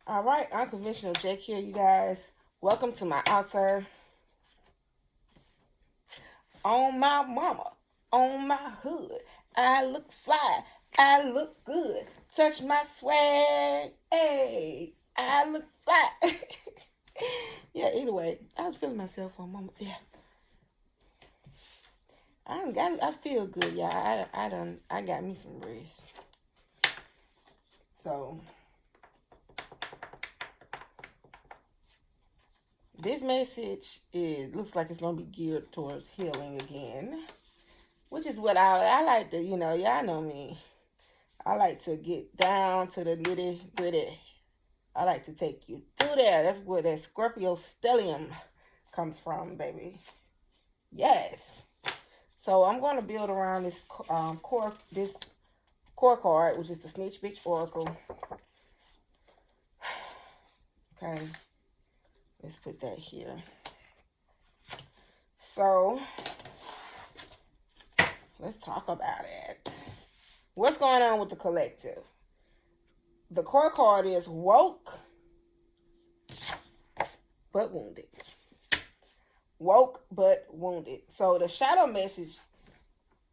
All right, Unconventional Jack here, you guys. Welcome to my altar. On my mama, on my hood. I look fly, I look good. Touch my swag, hey, I look fly. Yeah, anyway, I was feeling myself for a moment there. I feel good, y'all. I got me some rest. So this message looks like it's gonna be geared towards healing again, which is what I like to, y'all know me. I like to get down to the nitty gritty. I like to take you through there. That's where that Scorpio stellium comes from, baby. Yes. So I'm going to build around this core card, which is the Snitch Bitch Oracle. Okay. Let's put that here. So let's talk about it. What's going on with the collective? The core card is woke but wounded. Woke but wounded. So the shadow message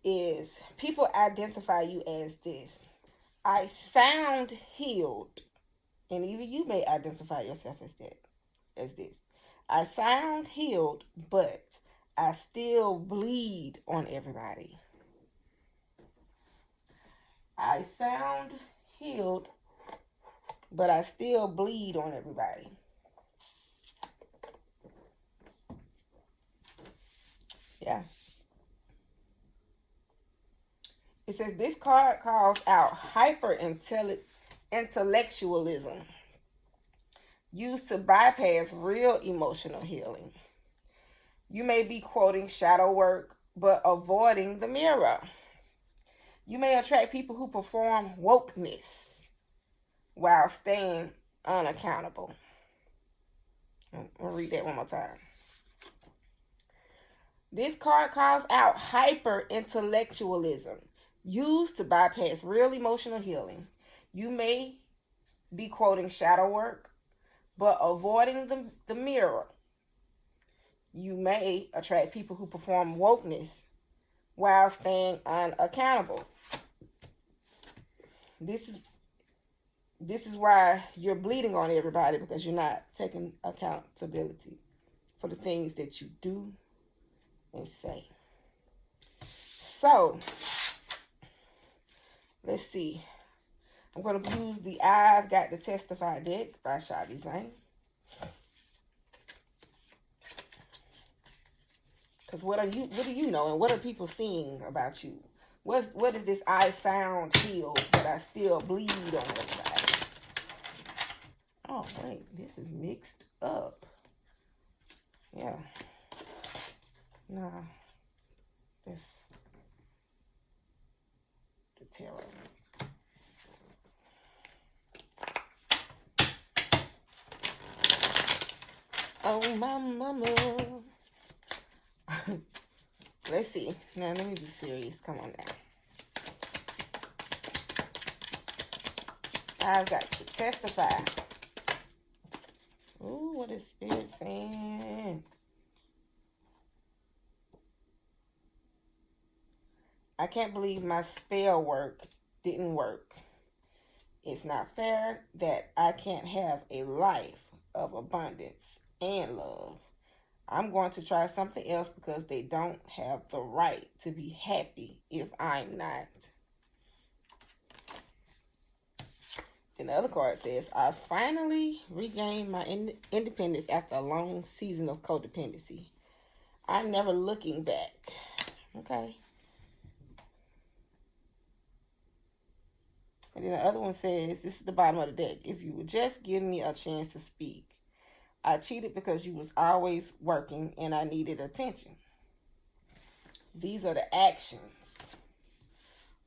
is people identify you as this. I sound healed. And even you may identify yourself as that, as this. I sound healed, but I still bleed on everybody. I sound healed, but I still bleed on everybody. Yeah. It says this card calls out hyper intellectualism used to bypass real emotional healing. You may be quoting shadow work, but avoiding the mirror. You may attract people who perform wokeness while staying unaccountable. I'll read that one more time. This card calls out hyper intellectualism used to bypass real emotional healing. You may be quoting shadow work, but avoiding the mirror. You may attract people who perform wokeness while staying unaccountable. This is why you're bleeding on everybody, because you're not taking accountability for the things that you do and say. So, let's see. I'm going to use the I've Got to Testify deck by Shadi Zane. Because what do you know, and what are people seeing about you? What is this I sound healed, but I still bleed on everybody? Oh, wait, this is mixed up. Yeah. No. That's the tarot. Oh, my mama. Let's see. Now, let me be serious. Come on now. I've got to testify. Ooh, what is Spirit saying? I can't believe my spell work didn't work. It's not fair that I can't have a life of abundance and love. I'm going to try something else because they don't have the right to be happy if I'm not. Then the other card says, I finally regained my independence after a long season of codependency. I'm never looking back. Okay. And then the other one says, this is the bottom of the deck. If you would just give me a chance to speak. I cheated because you was always working and I needed attention. These are the actions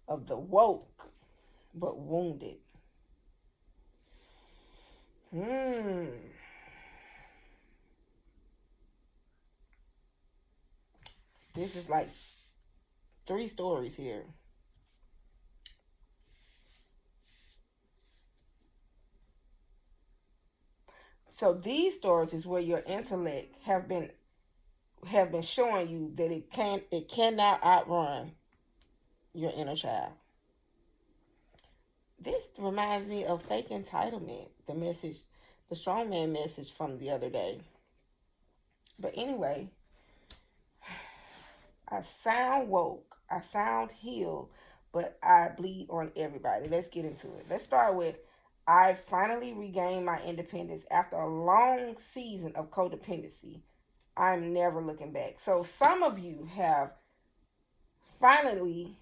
of the woke but wounded. This is like 3 stories here. So these stories is where your intellect have been showing you that it cannot outrun your inner child. This reminds me of fake entitlement, the message, the strongman message from the other day. But anyway, I sound woke, I sound healed, but I bleed on everybody. Let's get into it. Let's start with I finally regained my independence after a long season of codependency. I'm never looking back. So some of you have finally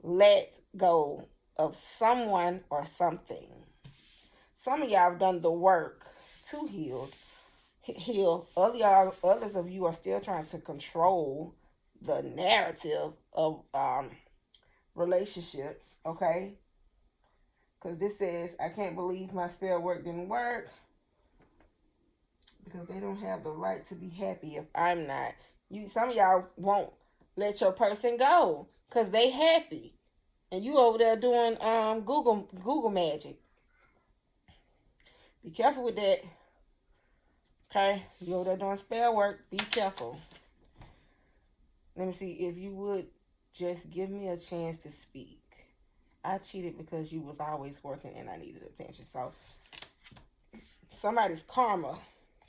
let go of someone or something. Some of y'all have done the work to heal. Others of you are still trying to control the narrative of relationships, okay? Because this says, I can't believe my spell work didn't work because they don't have the right to be happy if I'm not. Some of y'all won't let your person go because they happy. And you over there doing Google magic. Be careful with that. Okay? You over there doing spell work. Be careful. Let me see. If you would just give me a chance to speak. I cheated because you was always working and I needed attention. So somebody's karma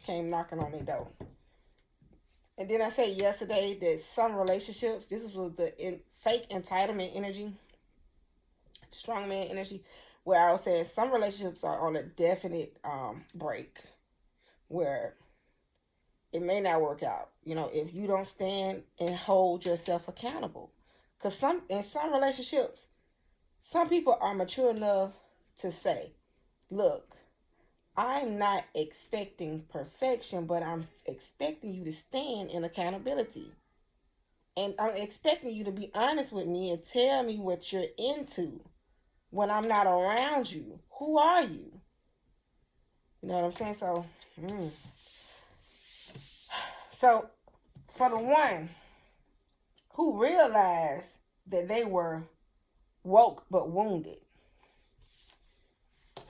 came knocking on their door. And then I said yesterday that some relationships, this was the fake entitlement energy, strongman energy, where I was saying some relationships are on a definite break where it may not work out, if you don't stand and hold yourself accountable. Because in some relationships, some people are mature enough to say, look, I'm not expecting perfection, but I'm expecting you to stand in accountability. And I'm expecting you to be honest with me and tell me what you're into when I'm not around you. Who are you? You know what I'm saying? So for the one who realized that they were woke but wounded,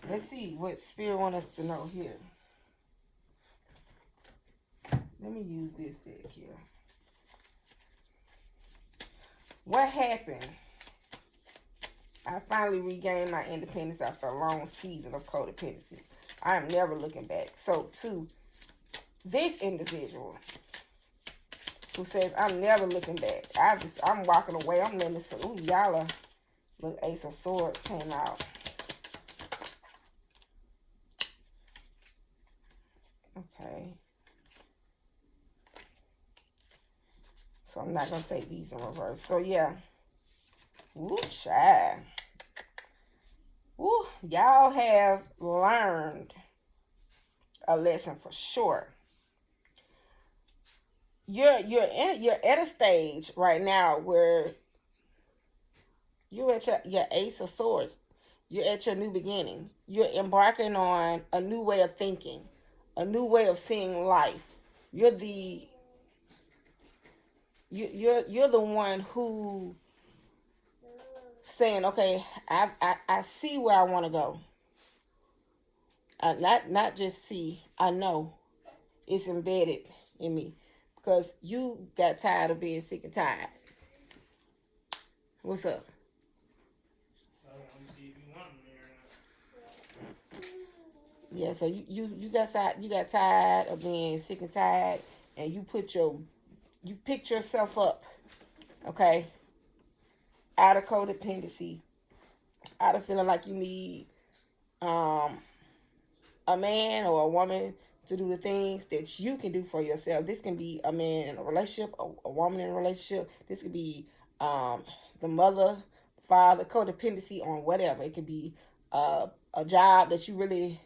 let's see what Spirit wants us to know here. Let me use this deck here. What happened? I finally regained my independence after a long season of codependency. I am never looking back. So to this individual who says, I'm never looking back. I'm walking away. I'm letting this, ooh, y'all, look, Ace of Swords came out. Okay. So I'm not going to take these in reverse. So yeah. Ooh, child. Ooh, y'all have learned a lesson for sure. You're at a stage right now where you're at your Ace of Swords. You're at your new beginning. You're embarking on a new way of thinking, a new way of seeing life. You're the one who saying, okay, I see where I want to go. Not just see, I know it's embedded in me because you got tired of being sick and tired. What's up? Yeah, so you got tired of being sick and tired, and you picked yourself up, okay, out of codependency, out of feeling like you need a man or a woman to do the things that you can do for yourself. This can be a man in a relationship, a woman in a relationship. This could be the mother, father, codependency on whatever. It could be a job that really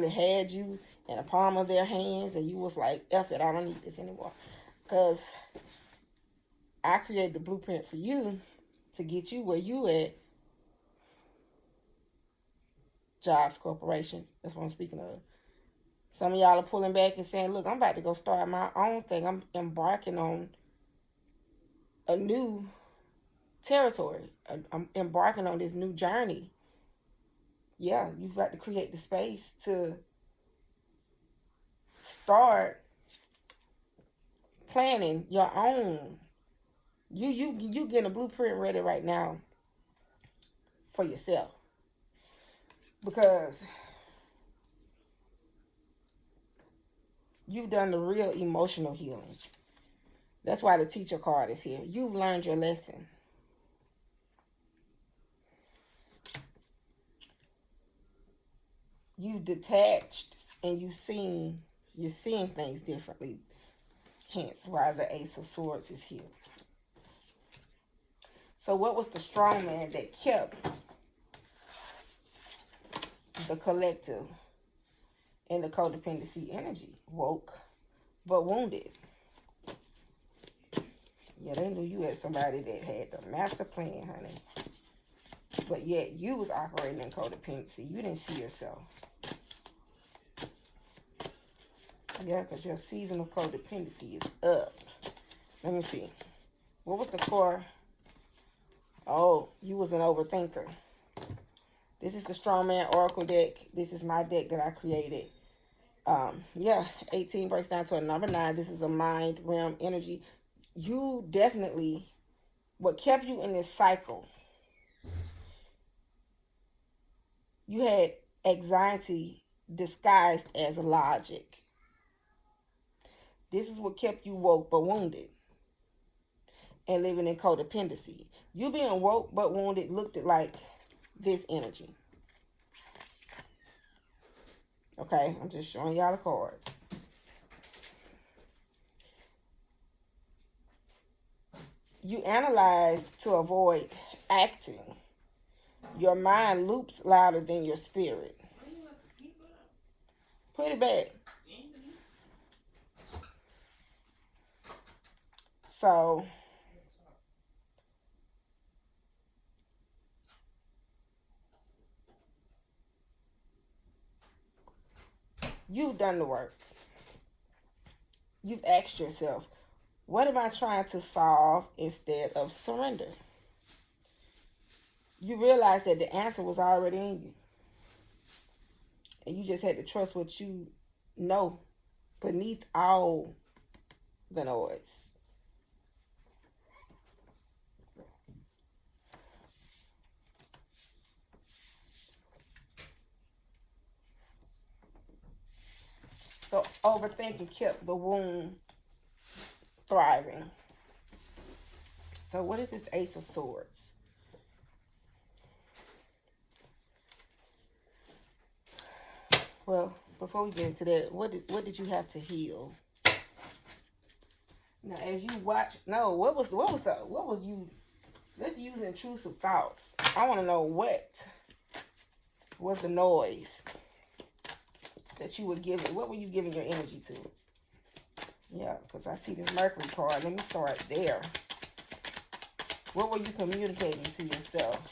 had you in the palm of their hands, and you was like, F it, I don't need this anymore. Because I created the blueprint for you to get you where you at. Jobs, corporations, that's what I'm speaking of. Some of y'all are pulling back and saying, look, I'm about to go start my own thing. I'm embarking on a new territory. I'm embarking on this new journey. Yeah, you've got to create the space to start planning your own. You getting a blueprint ready right now for yourself, because you've done the real emotional healing. That's why the teacher card is here. You've learned your lesson. You've detached and you're seeing things differently. Hence why the Ace of Swords is here. So what was the strong man that kept the collective and the codependency energy? Woke, but wounded. Yeah, they knew you had somebody that had the master plan, honey. But yet you was operating in codependency. You didn't see yourself. Yeah, because your season of codependency is up. Let me see. What was the core? Oh, you was an overthinker. This is the Strongman Oracle deck. This is my deck that I created. Yeah, 18 breaks down to a number 9. This is a mind realm energy. You definitely, what kept you in this cycle, you had anxiety disguised as logic. This is what kept you woke but wounded and living in codependency. You being woke but wounded looked at like this energy. Okay, I'm just showing y'all the cards. You analyzed to avoid acting. Your mind loops louder than your spirit. Put it back. So, you've done the work. You've asked yourself, what am I trying to solve instead of surrender? You realize that the answer was already in you. And you just had to trust what you know beneath all the noise. So overthinking kept the wound thriving. So what is this Ace of Swords? Well, before we get into that, what did you have to heal? Now, as you watch, what was you? Let's use intrusive thoughts. I want to know what was the noise that you were giving. What were you giving your energy to? Yeah, because I see this Mercury card. Let me start there. What were you communicating to yourself?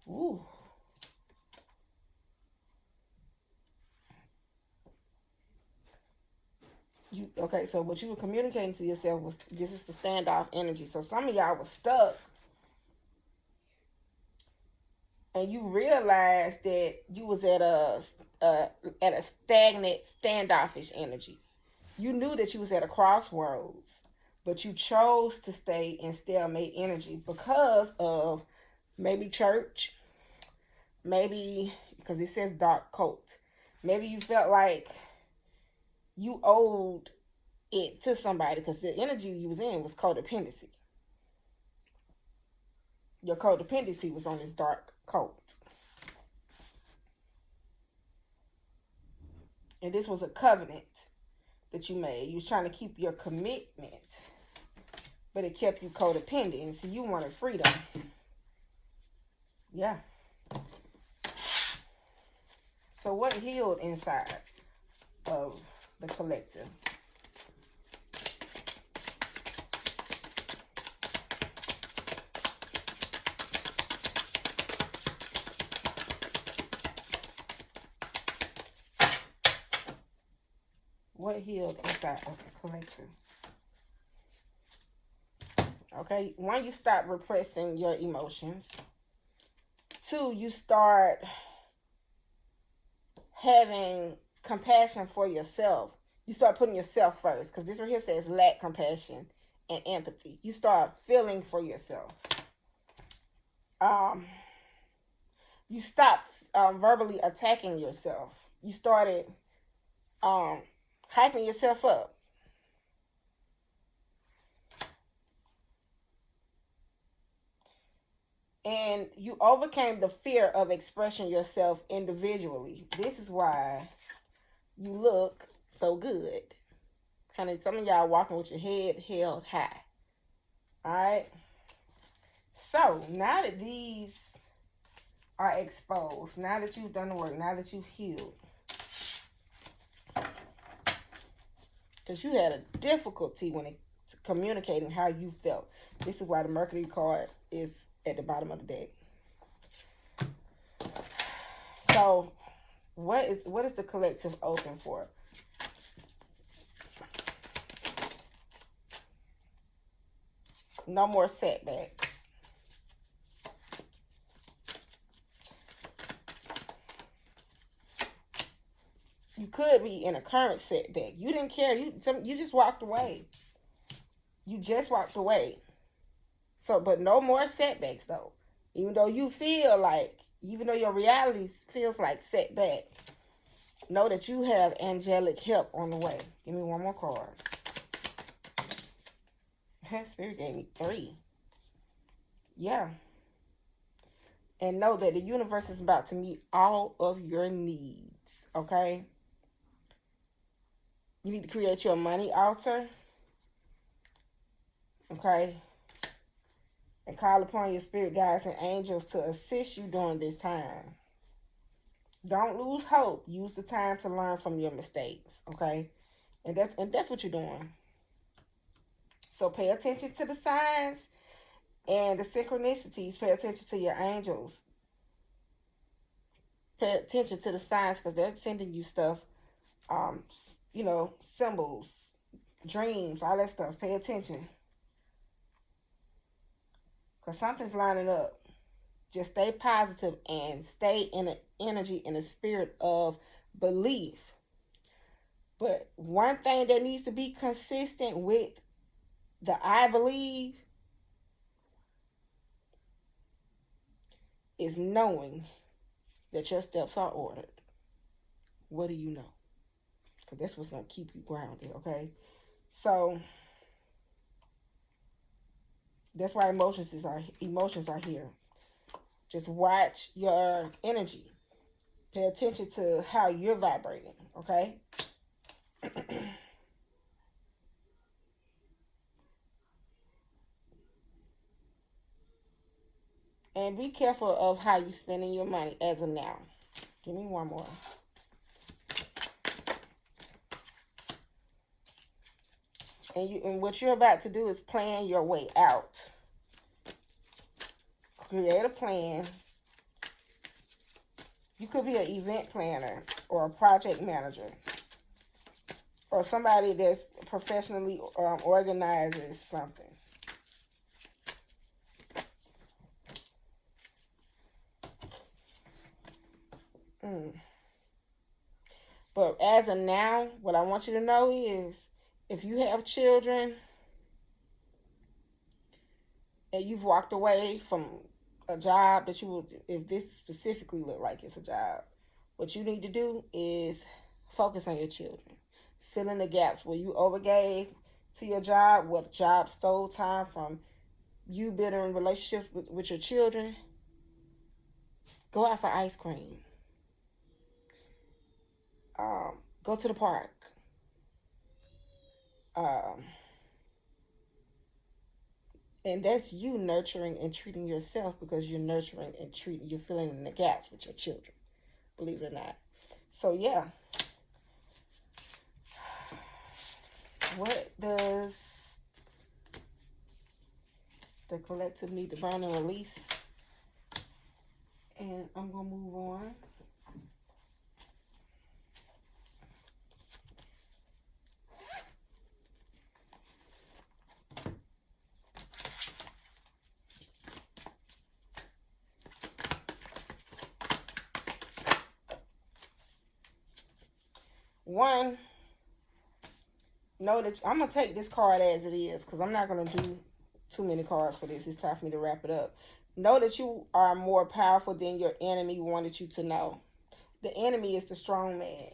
Ooh. Okay, so what you were communicating to yourself was, this is the standoff energy. So some of y'all was stuck. And you realized that you was at a stagnant, standoffish energy. You knew that you was at a crossroads, but you chose to stay in stalemate energy because of maybe church, maybe because it says dark cult. Maybe you felt like you owed it to somebody because the energy you was in was codependency. Your codependency was on this dark cult. And this was a covenant that you made. You was trying to keep your commitment, but it kept you codependent. And so you wanted freedom. Yeah. So what healed inside of the collective? What healed inside of the collective? Okay, when you stop repressing your emotions, Two, you start having compassion for yourself. You start putting yourself first, because this right here says lack compassion and empathy. You start feeling for yourself. You stop verbally attacking yourself. You started hyping yourself up. And you overcame the fear of expressing yourself individually. This is why you look so good. Honey, some of y'all walking with your head held high. Alright? So, now that these are exposed, now that you've done the work, now that you've healed, because you had a difficulty when it communicating how you felt. This is why the Mercury card is at the bottom of the deck. So, what is the collective open for? No more setbacks. You could be in a current setback. You didn't care. You just walked away. You just walked away. So, but no more setbacks though. Even though you feel like, even though your reality feels like setback, know that you have angelic help on the way. Give me one more card. Spirit gave me 3. Yeah. And know that the universe is about to meet all of your needs. Okay? You need to create your money altar. Okay? And call upon your spirit guides and angels to assist you during this time. Don't lose hope. Use the time to learn from your mistakes. Okay? And that's what you're doing. So pay attention to the signs and the synchronicities. Pay attention to your angels. Pay attention to the signs, because they're sending you stuff. Symbols, dreams, all that stuff. Pay attention. Because something's lining up. Just stay positive and stay in an energy, in a spirit of belief. But one thing that needs to be consistent with the I believe is knowing that your steps are ordered. What do you know? Because that's what's going to keep you grounded, okay? So that's why emotions are here. Just watch your energy. Pay attention to how you're vibrating, okay? And be careful of how you're spending your money as of now. Give me one more. And what you're about to do is plan your way out. Create a plan. You could be an event planner or a project manager or somebody that's professionally organizes something. But as of now, what I want you to know is, if you have children and you've walked away from a job that you will, if this specifically look like it's a job, what you need to do is focus on your children. Fill in the gaps where you overgave to your job, what job stole time from you building relationships with your children. Go out for ice cream. Go to the park. And that's you nurturing and treating yourself, because you're nurturing and treating, you're filling in the gaps with your children, believe it or not. So yeah, what does the collective need to burn and release? And I'm gonna move on. One, know that I'm going to take this card as it is because I'm not going to do too many cards for this. It's time for me to wrap it up. Know that you are more powerful than your enemy wanted you to know. The enemy is the strong man.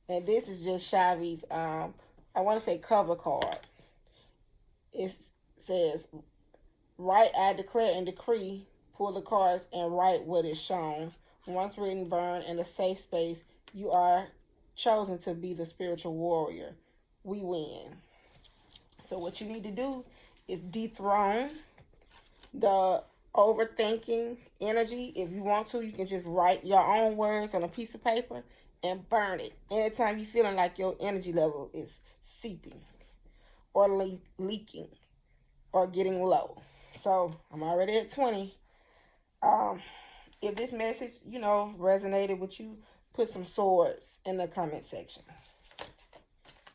And this is just Shavi's, I want to say cover card. It says, write, I declare and decree, pull the cards and write what is shown. Once written, burn in a safe space. You are chosen to be the spiritual warrior. We win. So what you need to do is dethrone the overthinking energy. If you want to, you can just write your own words on a piece of paper and burn it. Anytime you're feeling like your energy level is seeping or leaking or getting low. So I'm already at 20. If this message, resonated with you, put some swords in the comment section.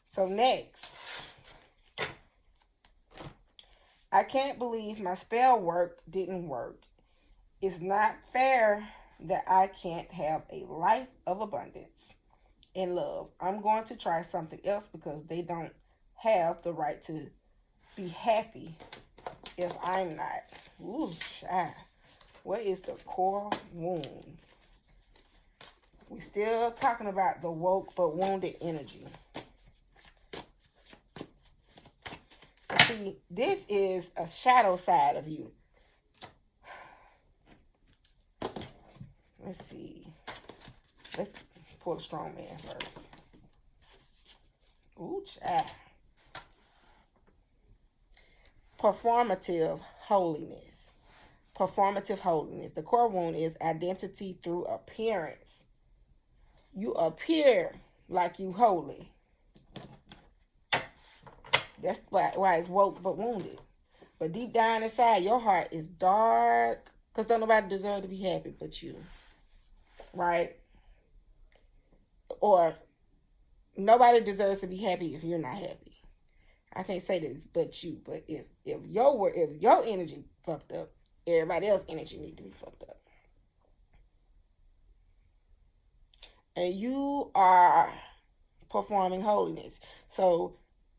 So next, I can't believe my spell work didn't work. It's not fair that I can't have a life of abundance and love. I'm going to try something else because they don't have the right to be happy if I'm not. Ooh, child. What is the core wound? We still talking about the woke but wounded energy. See, this is a shadow side of you. Let's see. Let's pull the strong man first. Ooh, child. Performative holiness. Performative holiness. The core wound is identity through appearance. You appear like you holy. That's why it's woke but wounded. But deep down inside, your heart is dark. Because don't nobody deserve to be happy but you. Right? Or nobody deserves to be happy if you're not happy. I can't say this but you. But if your energy fucked up, everybody else's energy need to be fucked up. And you are performing holiness. So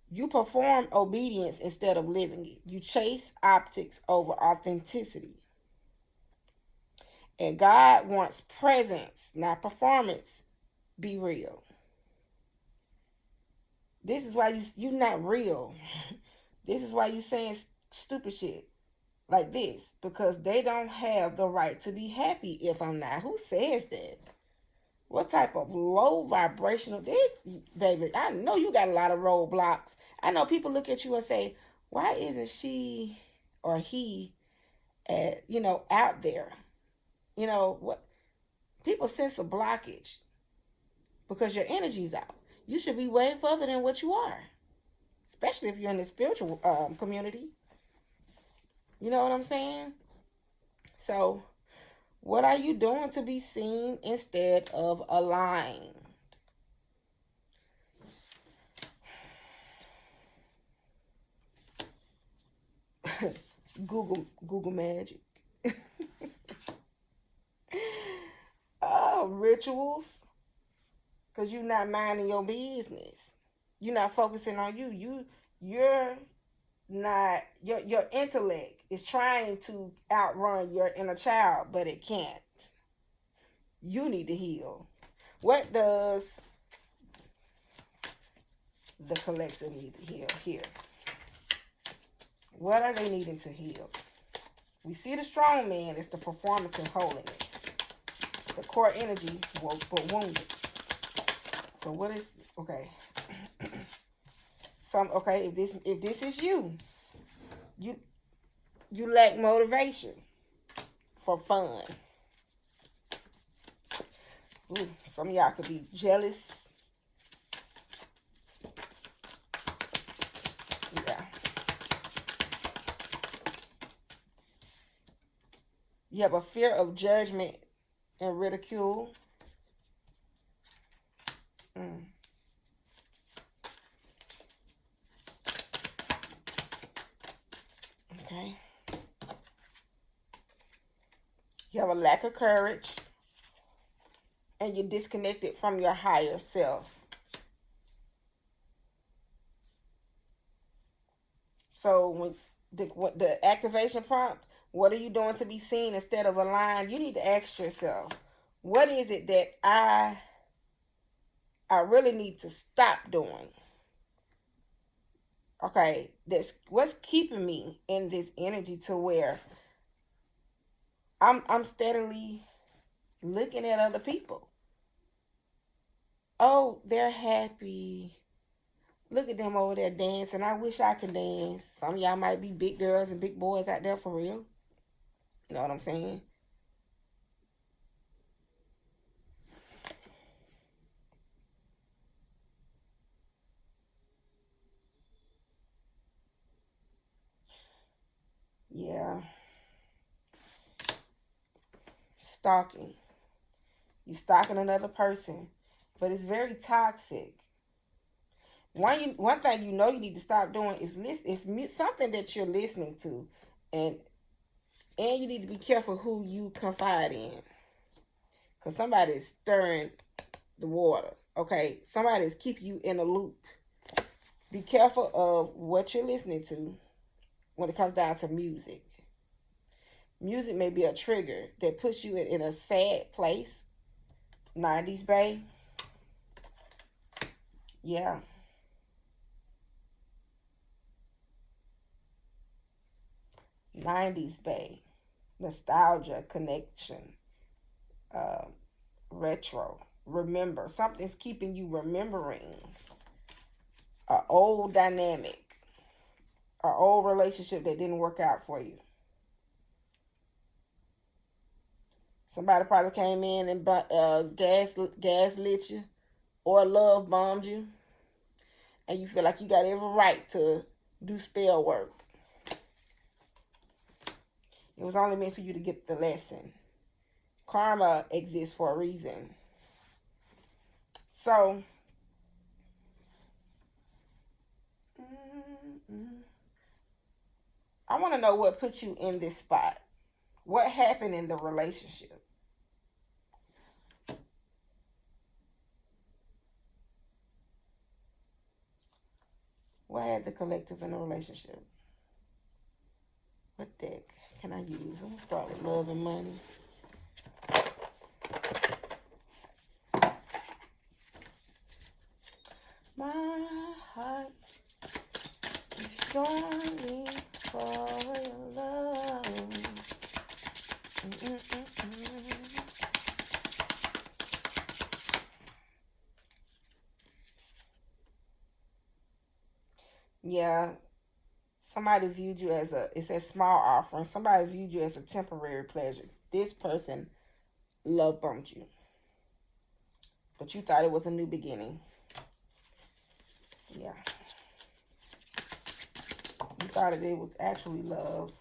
you perform obedience instead of living it. You chase optics over authenticity. And God wants presence, not performance. Be real. This is why you're not real. This is why you saying stupid shit like this. Because they don't have the right to be happy if I'm not. Who says that? What type of low vibrational this, baby? I know you got a lot of roadblocks. I know people look at you and say, why isn't she or he out there? What people sense a blockage because your energy's out. You should be way further than what you are, especially if you're in the spiritual community. You know what I'm saying? So what are you doing to be seen instead of aligned? Google magic. Rituals. Because you're not minding your business. You're not focusing on you. You're not, your intellect is trying to outrun your inner child, but it can't. You need to heal. What does the collective need to heal here? What are they needing to heal? We see the strong man is the performative holiness. The core energy woke but wounded. So what is okay? If this is you lack motivation for fun. Ooh, some of y'all could be jealous. Yeah. You have a fear of judgment and ridicule. Okay. You have a lack of courage and you're disconnected from your higher self. So when the activation prompt, what are you doing to be seen instead of aligned? You need to ask yourself, what is it that I really need to stop doing? Okay, that's what's keeping me in this energy to where I'm steadily looking at other people. Oh, they're happy. Look at them over there dancing. I wish I could dance. Some of y'all might be big girls and big boys out there for real. You know what I'm saying? Yeah. Stalking. You stalking another person. But it's very toxic. One thing you know you need to stop doing is listen. It's something that you're listening to, and you need to be careful who you confide in, cause somebody is stirring the water. Okay, somebody is keeping you in a loop. Be careful of what you're listening to when it comes down to music. Music may be a trigger that puts you in a sad place. 90s bae. Yeah. 90s bae. Nostalgia, connection, uh, retro. Remember. Something's keeping you remembering an old dynamic, an old relationship that didn't work out for you. Somebody probably came in and gaslit you or love bombed you, and you feel like you got every right to do spell work. It was only meant for you to get the lesson. Karma exists for a reason. So, I want to know what put you in this spot. What happened in the relationship? What had the collective in a relationship? What deck can I use? I'm going to start with love and money. My heart is strongly for your love. Yeah, somebody viewed you as it's a small offering. Somebody viewed you as a temporary pleasure. This person love bombed you, but you thought it was a new beginning. Yeah. You thought that it was actually love.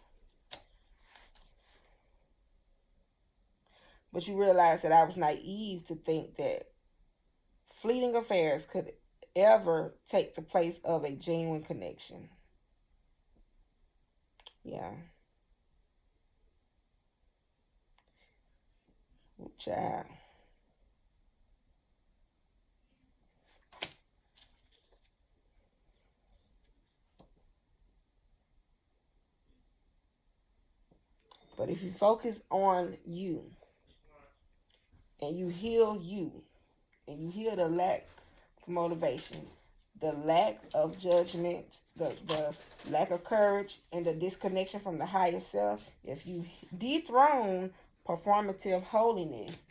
But you realized that I was naive to think that fleeting affairs could ever take the place of a genuine connection. Yeah. Child. But if you focus on you and you heal and you heal the lack of motivation, the lack of judgment, the lack of courage, and the disconnection from the higher self, if you dethrone performative holiness,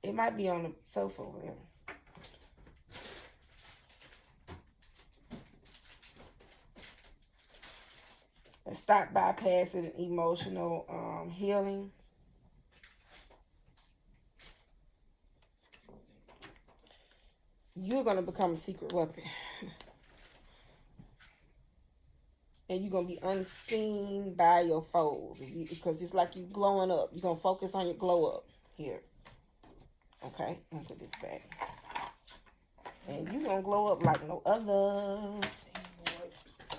it might be on the sofa over there. And stop bypassing emotional healing. You're going to become a secret weapon. And you're going to be unseen by your foes. Because it's like you glowing up. You're going to focus on your glow up here. Okay? I'm going to put this back. And you're going to glow up like no other.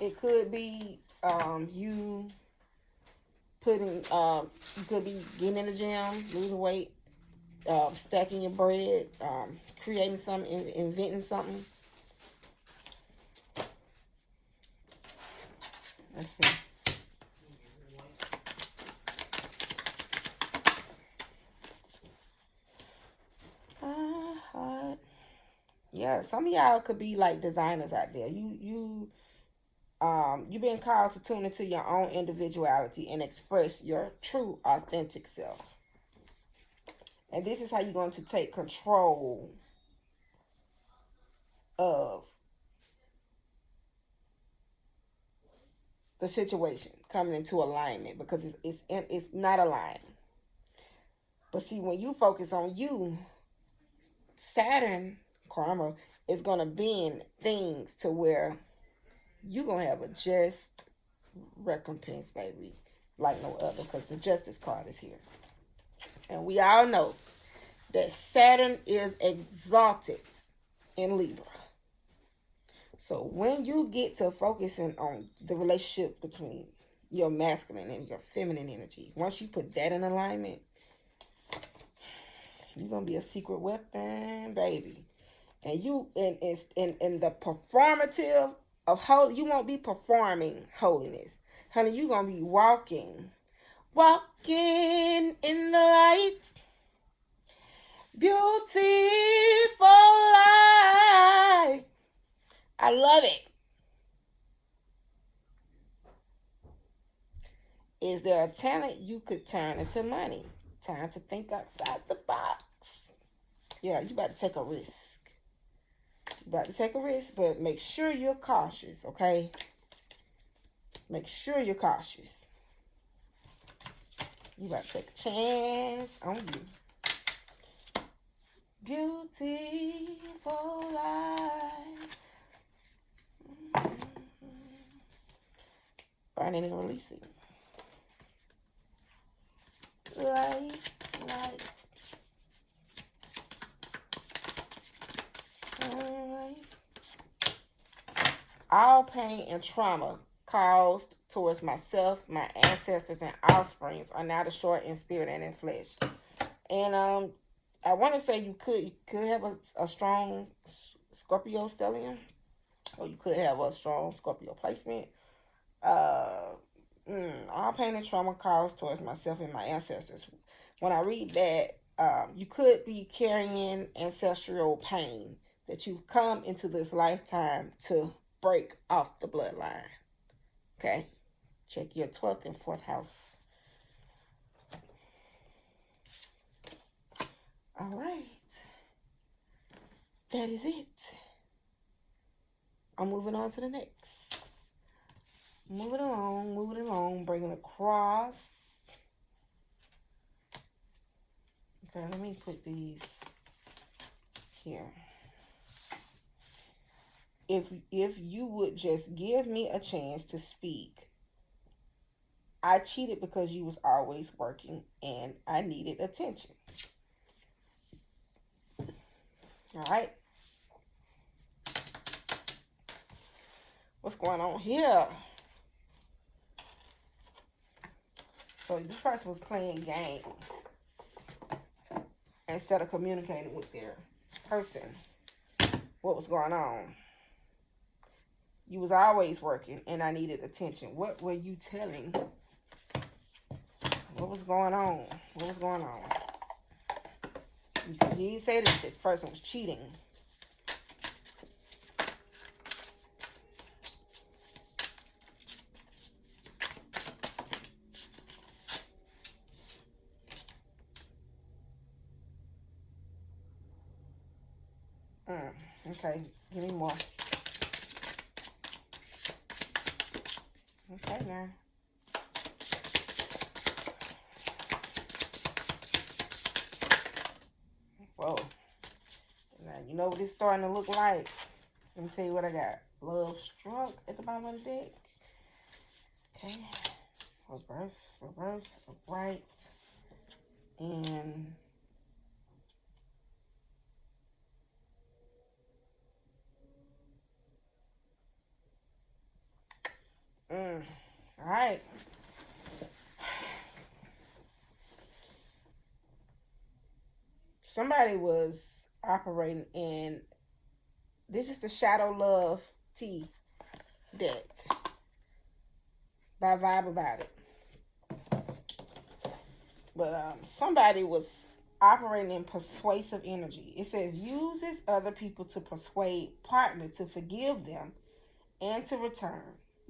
It could be you you could be getting in the gym, losing weight, stacking your bread, creating something, inventing something. Yeah, some of y'all could be like designers out there. You've been called to tune into your own individuality and express your true authentic self. And this is how you're going to take control of the situation coming into alignment, because it's not aligned. But see, when you focus on you, Saturn karma is going to bend things to where you're going to have a just recompense, baby, like no other, because the justice card is here. And we all know that Saturn is exalted in Libra. So when you get to focusing on the relationship between your masculine and your feminine energy, once you put that in alignment, you're going to be a secret weapon, baby. And you, in the performative of holy, you won't be performing holiness. Honey, you're going to be walking in the light. Beautiful life. I love it. Is there a talent you could turn into money? Time to think outside the box. Yeah, you about to take a risk. But make sure you're cautious, okay? Make sure you're cautious. You about to take a chance on you. Beautiful life. Burning and releasing. Light. All pain and trauma caused towards myself, my ancestors, and offsprings are now destroyed in spirit and in flesh. And I want to say you could have a strong Scorpio stellium, or you could have a strong Scorpio placement. All pain and trauma caused towards myself and my ancestors. When I read that, you could be carrying ancestral pain that you've come into this lifetime to break off the bloodline. Okay? Check your 12th and 4th house. All right. That is it. I'm moving on to the next. Moving along, bringing across. Okay, let me put these here. If you would just give me a chance to speak. I cheated because you was always working and I needed attention. All right. What's going on here? So this person was playing games instead of communicating with their person. What was going on? You was always working and I needed attention. What were you telling? What was going on? You didn't say that this person was cheating. Okay, give me more. Okay, now. Whoa. Now, you know what it's starting to look like? Let me tell you what I got. Love struck at the bottom of the deck. Okay. Reverse, right. And all right. somebody was operating in, this is the Shadow Love T deck by Vibe About It. But somebody was operating in persuasive energy. It says uses other people to persuade partner to forgive them and to return.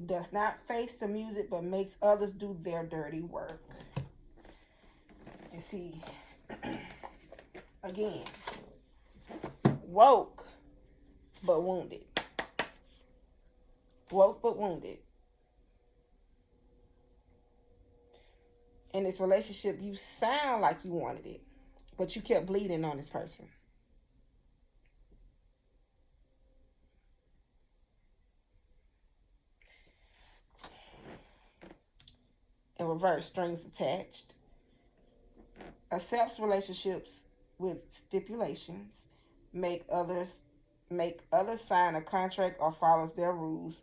Does not face the music but makes others do their dirty work. And see, again, woke but wounded. Woke but wounded. In this relationship, you sound like you wanted it, but you kept bleeding on this person. In reverse, strings attached. Accepts relationships with stipulations. Make others sign a contract or follows their rules.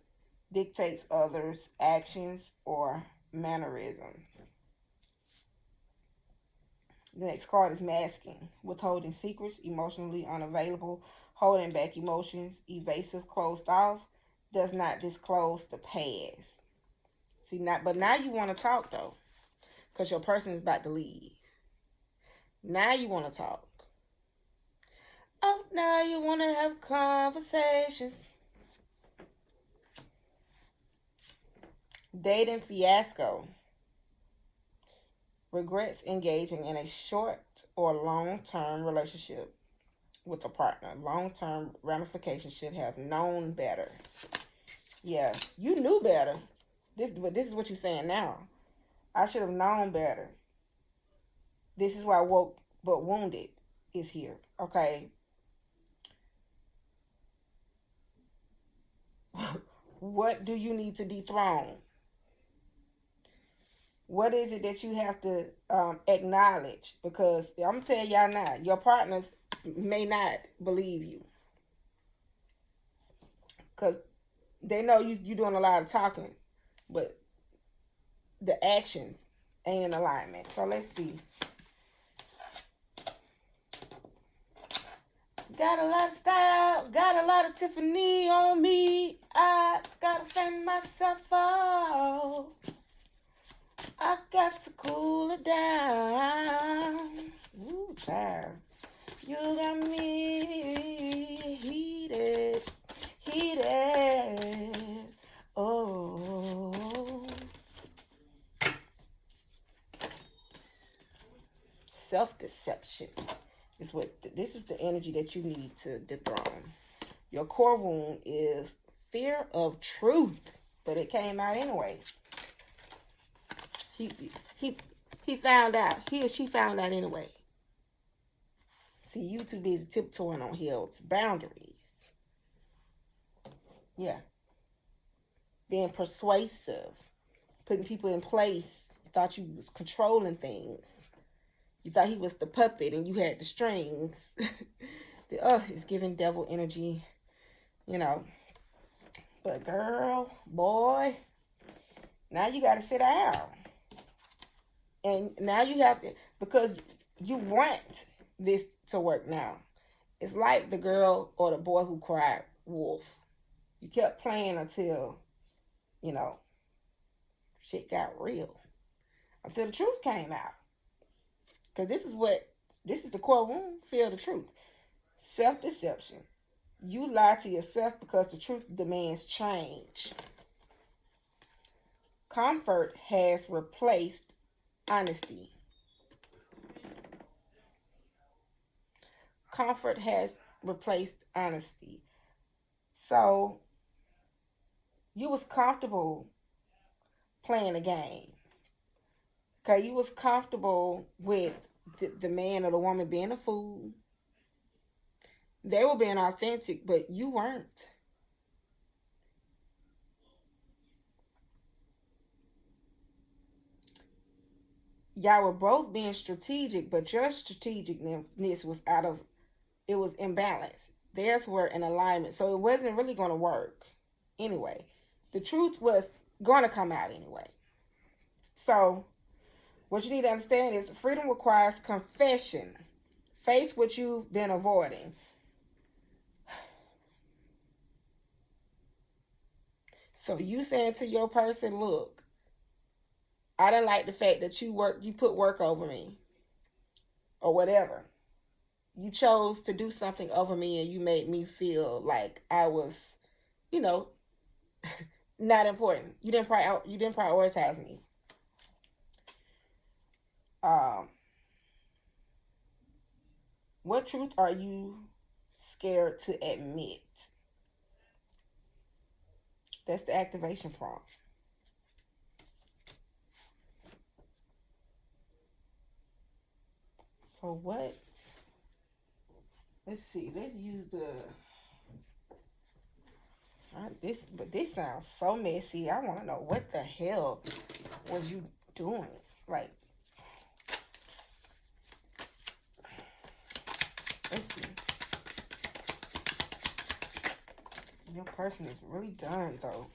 Dictates others' actions or mannerisms. The next card is masking. Withholding secrets, emotionally unavailable, holding back emotions, evasive, closed off, does not disclose the past. See, but now you want to talk though, because your person is about to leave. Now you want to talk. Oh, now you want to have conversations. Dating fiasco. Regrets engaging in a short or long-term relationship with a partner. Long-term ramifications should have known better. Yeah, you knew better. But this is what you're saying now. I should have known better. This is why woke but wounded is here. Okay. What do you need to dethrone? What is it that you have to acknowledge? Because I'm going to tell y'all now, your partners may not believe you. Because they know you're doing a lot of talking, but the actions ain't in alignment. So let's see. Got a lot of style, got a lot of Tiffany on me. I gotta fend myself out. I got to cool it down. Ooh, child. You got me heated. Oh. Self-deception is what, this is the energy that you need to dethrone. Your core wound is fear of truth, but it came out anyway. He found out. He or she found out anyway. See, you too busy tiptoeing on Hill's boundaries. Yeah. Being persuasive. Putting people in place. You thought you was controlling things. You thought he was the puppet and you had the strings. It's giving devil energy. You know. But girl, boy, now you got to sit down. And now you have to, because you want this to work now. It's like the girl or the boy who cried wolf. You kept playing until, shit got real. Until the truth came out. Because this is the core wound. Feel the truth. Self-deception. You lie to yourself because the truth demands change. Comfort has replaced honesty. Comfort has replaced honesty. So you was comfortable playing a game. Okay, you was comfortable with the man or the woman being a fool. They were being authentic, but you weren't. Y'all were both being strategic, but your strategicness was it was imbalanced. Theirs were in alignment, so it wasn't really going to work anyway. The truth was going to come out anyway. So what you need to understand is freedom requires confession. Face what you've been avoiding. So you saying to your person, look, I didn't like the fact that you put work over me or whatever. You chose to do something over me and you made me feel like I was, you know, not important. You didn't prioritize me. Um, what truth are you scared to admit? That's the activation prompt. So what? Let's see. Let's use the. This sounds so messy. I want to know what the hell was you doing? Like, let's see. Your person is really done though.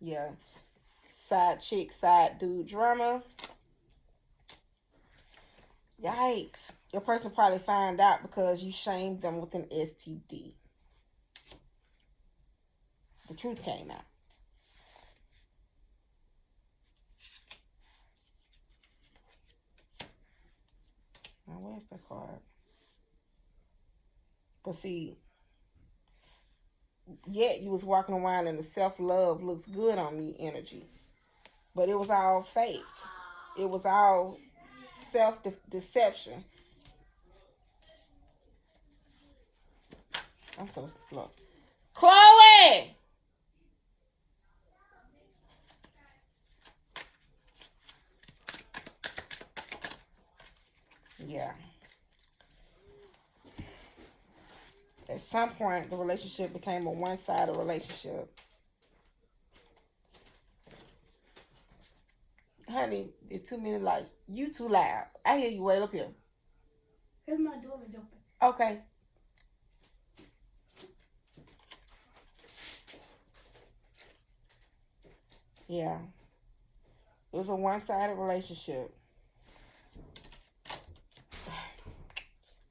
Yeah. Side chick, side dude drama. Yikes. Your person probably found out because you shamed them with an STD. The truth came out. Now, where's the card? But see, yet you was walking around in the self-love looks good on me energy. But it was all fake. It was all self-deception. I'm so slow. Chloe! Yeah. At some point, the relationship became a one-sided relationship. Honey, there's too many lights. You too loud. I hear you way up here. Because my door is open. Okay. Yeah. It was a one-sided relationship.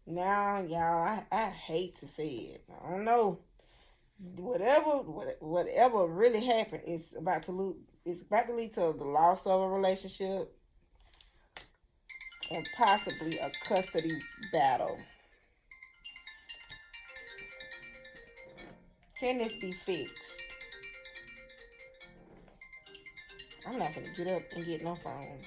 Now, y'all, I hate to say it. I don't know. Whatever really happened is about to lead to the loss of a relationship and possibly a custody battle. Can this be fixed? I'm not gonna get up and get no phone.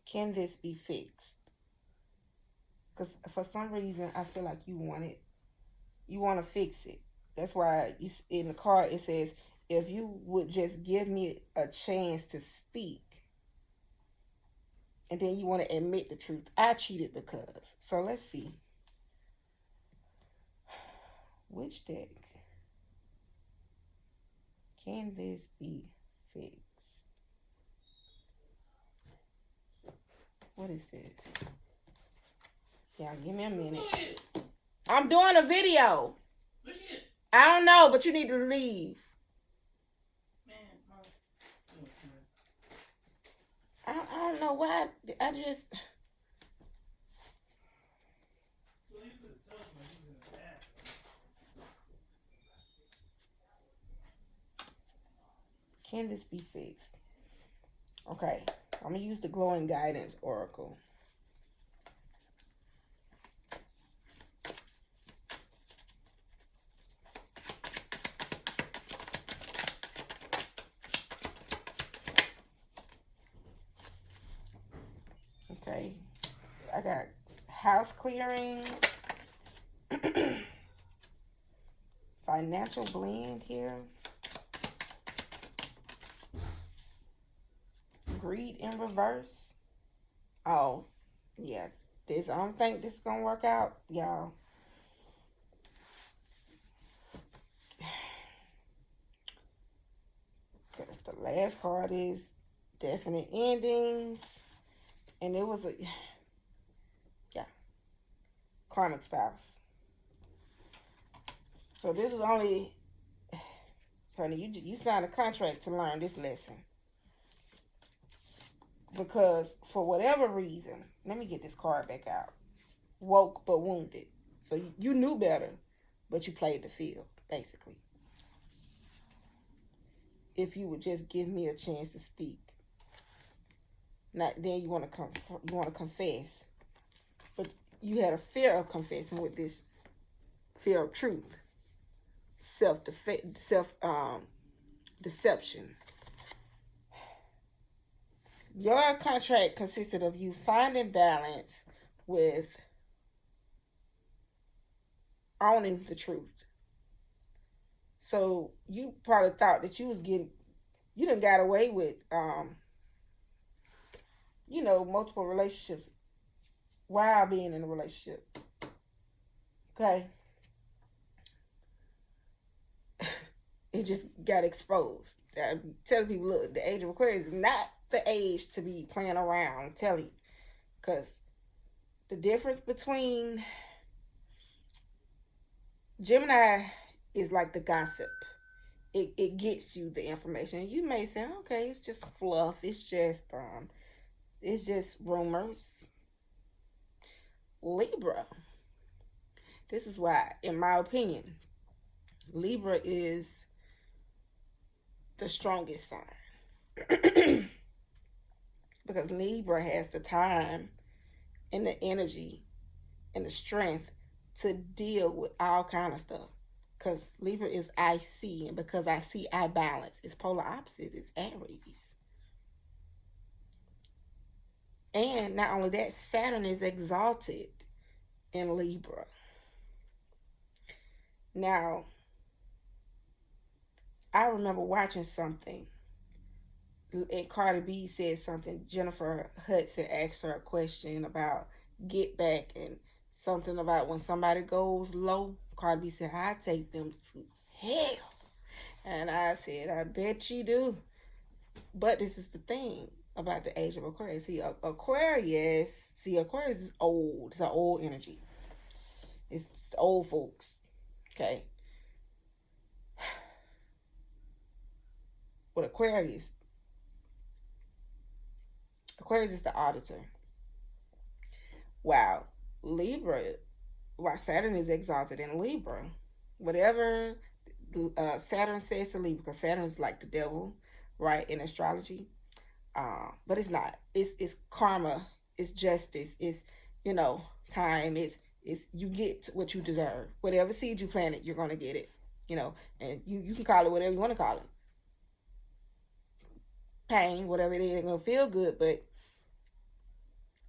Can this be fixed? Because for some reason I feel like you want to fix it. That's why in the card it says, if you would just give me a chance to speak, and then you want to admit the truth. I cheated because. So let's see. Which deck? Can this be fixed? What is this? Yeah, give me a minute. I'm doing a video. I don't know, but you need to leave. I don't know why. I just. Can this be fixed? Okay, I'm going to use the glowing guidance oracle. Okay, I got house clearing, financial blend here, greed in reverse. Oh, yeah, I don't think this is gonna work out, y'all. Because the last card is definite endings, and it was karmic spouse. So this is only honey, you signed a contract to learn this lesson. Because for whatever reason, let me get this card back out. Woke but wounded. So you knew better, but you played the field, basically. If you would just give me a chance to speak. Not then you want to confess, but you had a fear of confessing with this fear of truth, self deception. Your contract consisted of you finding balance with owning the truth. So you probably thought that you done got away with, multiple relationships while being in a relationship. Okay. It just got exposed. I'm telling people, look, the age of Aquarius is not the age to be playing around. I'm telling you. Because the difference between Gemini is like the gossip. It gets you the information. You may say, okay, it's just fluff. It's just rumors. Libra. This is why, in my opinion, Libra is the strongest sign. Because Libra has the time and the energy and the strength to deal with all kind of stuff. Because Libra is I see, and because I see, I balance. It's polar opposite. It's Aries. And not only that, Saturn is exalted in Libra. Now, I remember watching something, and Cardi B said something. Jennifer Hudson asked her a question about get back and something about when somebody goes low. Cardi B said, I take them to hell. And I said, I bet you do. But this is the thing about the age of Aquarius. Aquarius is old. It's an old energy. It's the old folks. Okay. With Aquarius is the auditor. Wow. Saturn is exalted in Libra. Whatever Saturn says to Libra, because Saturn is like the devil, right, in astrology. But it's not. It's karma. It's justice. It's, time. It's you get what you deserve. Whatever seed you planted, you're gonna get it. And you can call it whatever you want to call it. Pain, whatever it is, ain't gonna feel good, but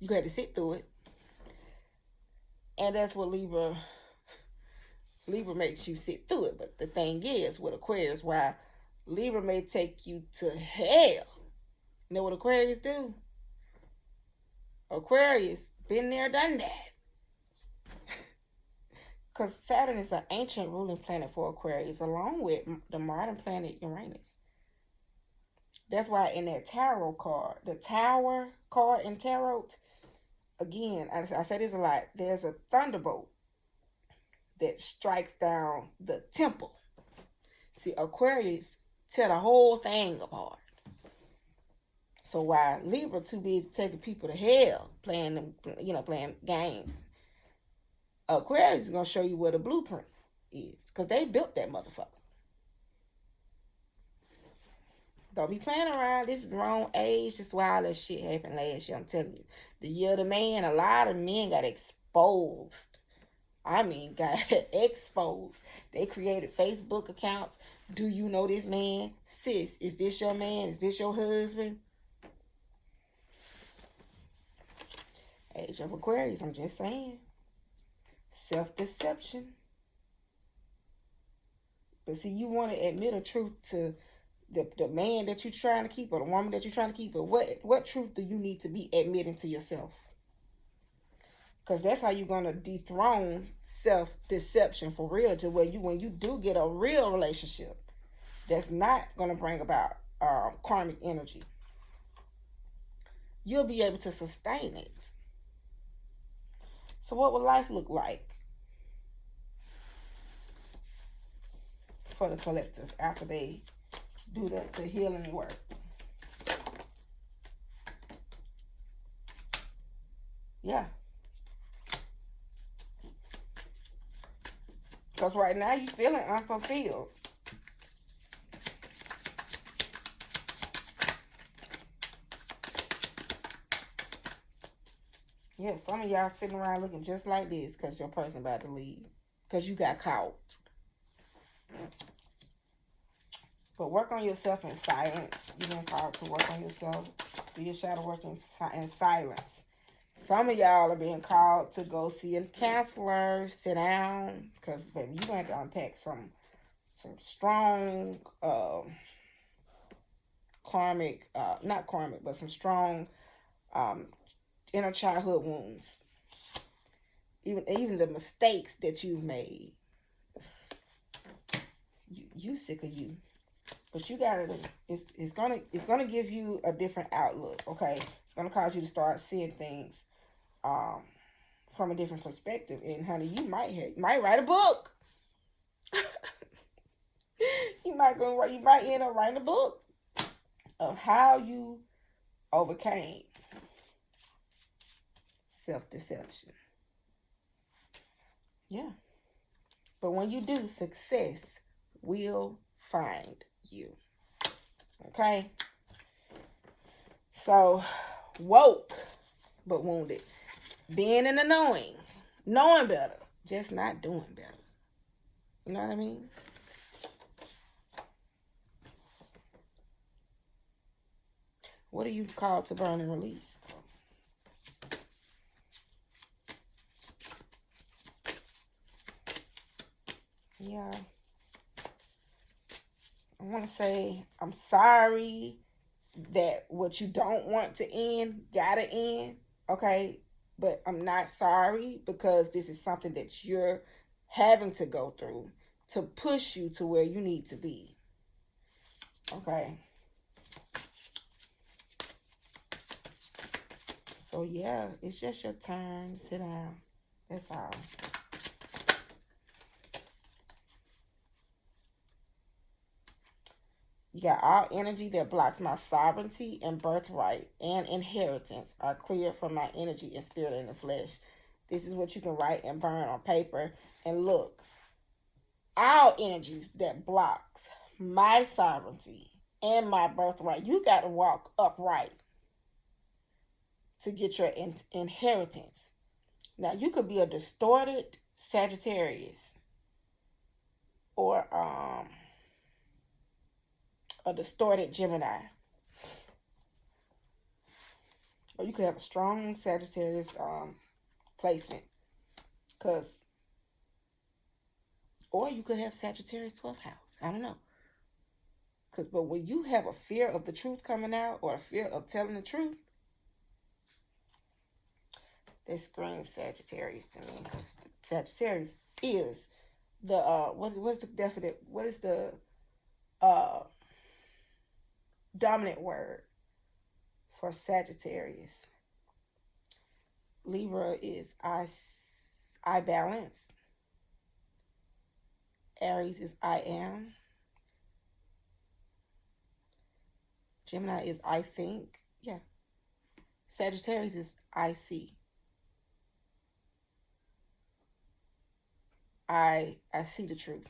you got to sit through it. And that's what Libra makes you sit through it. But the thing is, with Aquarius, while Libra may take you to hell, you know what Aquarius do? Aquarius, been there, done that. Because Saturn is an ancient ruling planet for Aquarius, along with the modern planet Uranus. That's why in that tarot card, the Tower card in tarot, again, I say this a lot, there's a thunderbolt that strikes down the temple. See, Aquarius tear the whole thing apart. So while Libra too busy taking people to hell, playing games, Aquarius is gonna show you where the blueprint is, because they built that motherfucker. Don't be playing around. This is the wrong age. This is why all that shit happened last year. I'm telling you. The year of the man, a lot of men got exposed. Got exposed. They created Facebook accounts. Do you know this man? Sis, is this your man? Is this your husband? Age of Aquarius, I'm just saying. Self-deception. But see, you want to admit a truth to the man that you're trying to keep, or the woman that you're trying to keep, but what truth do you need to be admitting to yourself? Because that's how you're going to dethrone self-deception for real, to where when you do get a real relationship that's not going to bring about karmic energy, you'll be able to sustain it. So what would life look like? for the collective after they do the healing work. Yeah. Because right now you're feeling unfulfilled. Yeah, some of y'all sitting around looking just like this because your person about to leave. Because you got caught. But work on yourself in silence. You've been called to work on yourself. Do your shadow work in silence. Some of y'all are being called to go see a counselor. Sit down. Because, baby, you're going to have to unpack some strong karmic, not karmic, but some strong inner childhood wounds. Even the mistakes that you've made. You sick of you. But you gotta, it's gonna give you a different outlook, okay? It's gonna cause you to start seeing things from a different perspective. And honey, you might write a book. you might end up writing a book of how you overcame self-deception. Yeah. But when you do, success will find you. Okay? So, woke, but wounded. Being in the knowing better, just not doing better. You know what I mean? What are you called to burn and release? Yeah. I want to say I'm sorry that what you don't want to end gotta end, okay? But I'm not sorry because this is something that you're having to go through to push you to where you need to be, okay? So yeah, it's just your turn. Sit down. That's all. You got all energy that blocks my sovereignty and birthright and inheritance are cleared from my energy and spirit in the flesh. This is what you can write and burn on paper. And look, all energies that blocks my sovereignty and my birthright, you got to walk upright to get your inheritance. Now, you could be a distorted Sagittarius or a distorted Gemini. Or you could have a strong Sagittarius placement. Or you could have Sagittarius 12th house. I don't know. But when you have a fear of the truth coming out or a fear of telling the truth, that screams Sagittarius to me. Because Sagittarius is the what's the dominant word for Sagittarius? Libra is I balance. Aries is I am. Gemini is I think. Yeah. Sagittarius is I see. I see the truth.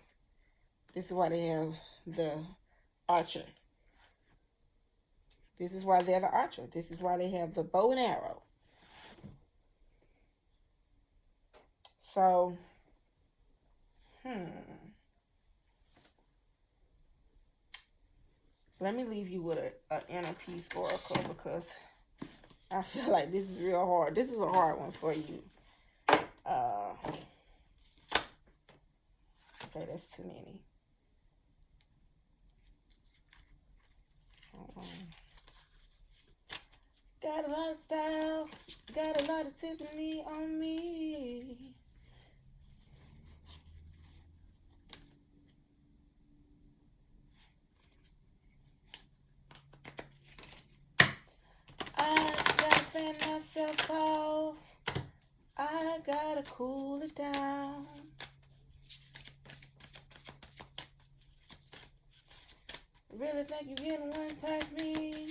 This is why they have the archer. This is why they're the archer. This is why they have the bow and arrow. So, let me leave you with an inner peace oracle because I feel like this is real hard. This is a hard one for you. Okay, that's too many. Got a lot of style, got a lot of Tiffany on me. I gotta fan myself off. I gotta cool it down. really think you're getting one past me?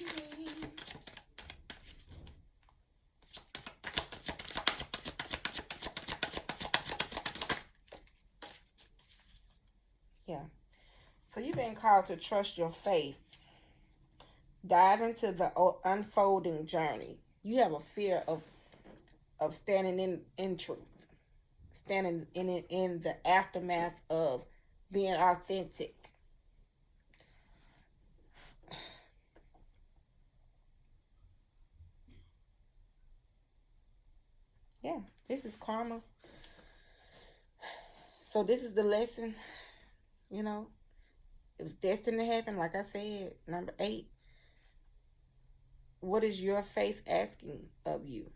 Yeah. So you've been called to trust your faith. Dive into the unfolding journey. You have a fear of standing in truth, standing in the aftermath of being authentic. Yeah, this is karma. So this is the lesson. You know, it was destined to happen. Like I said, number 8. What is your faith asking of you?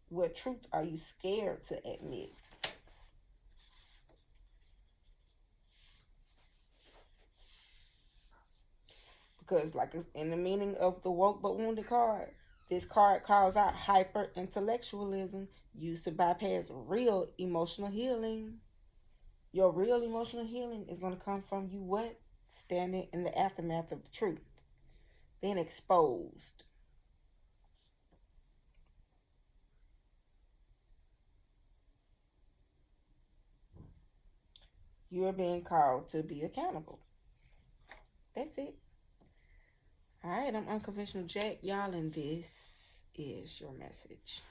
What truth are you scared to admit? Because, like in the meaning of the woke but wounded card, this card calls out hyper intellectualism used to bypass real emotional healing. Your real emotional healing is going to come from you what? Standing in the aftermath of the truth, being exposed. You're being called to be accountable. That's it. All right, I'm Unconventional Jack, y'all, and this is your message.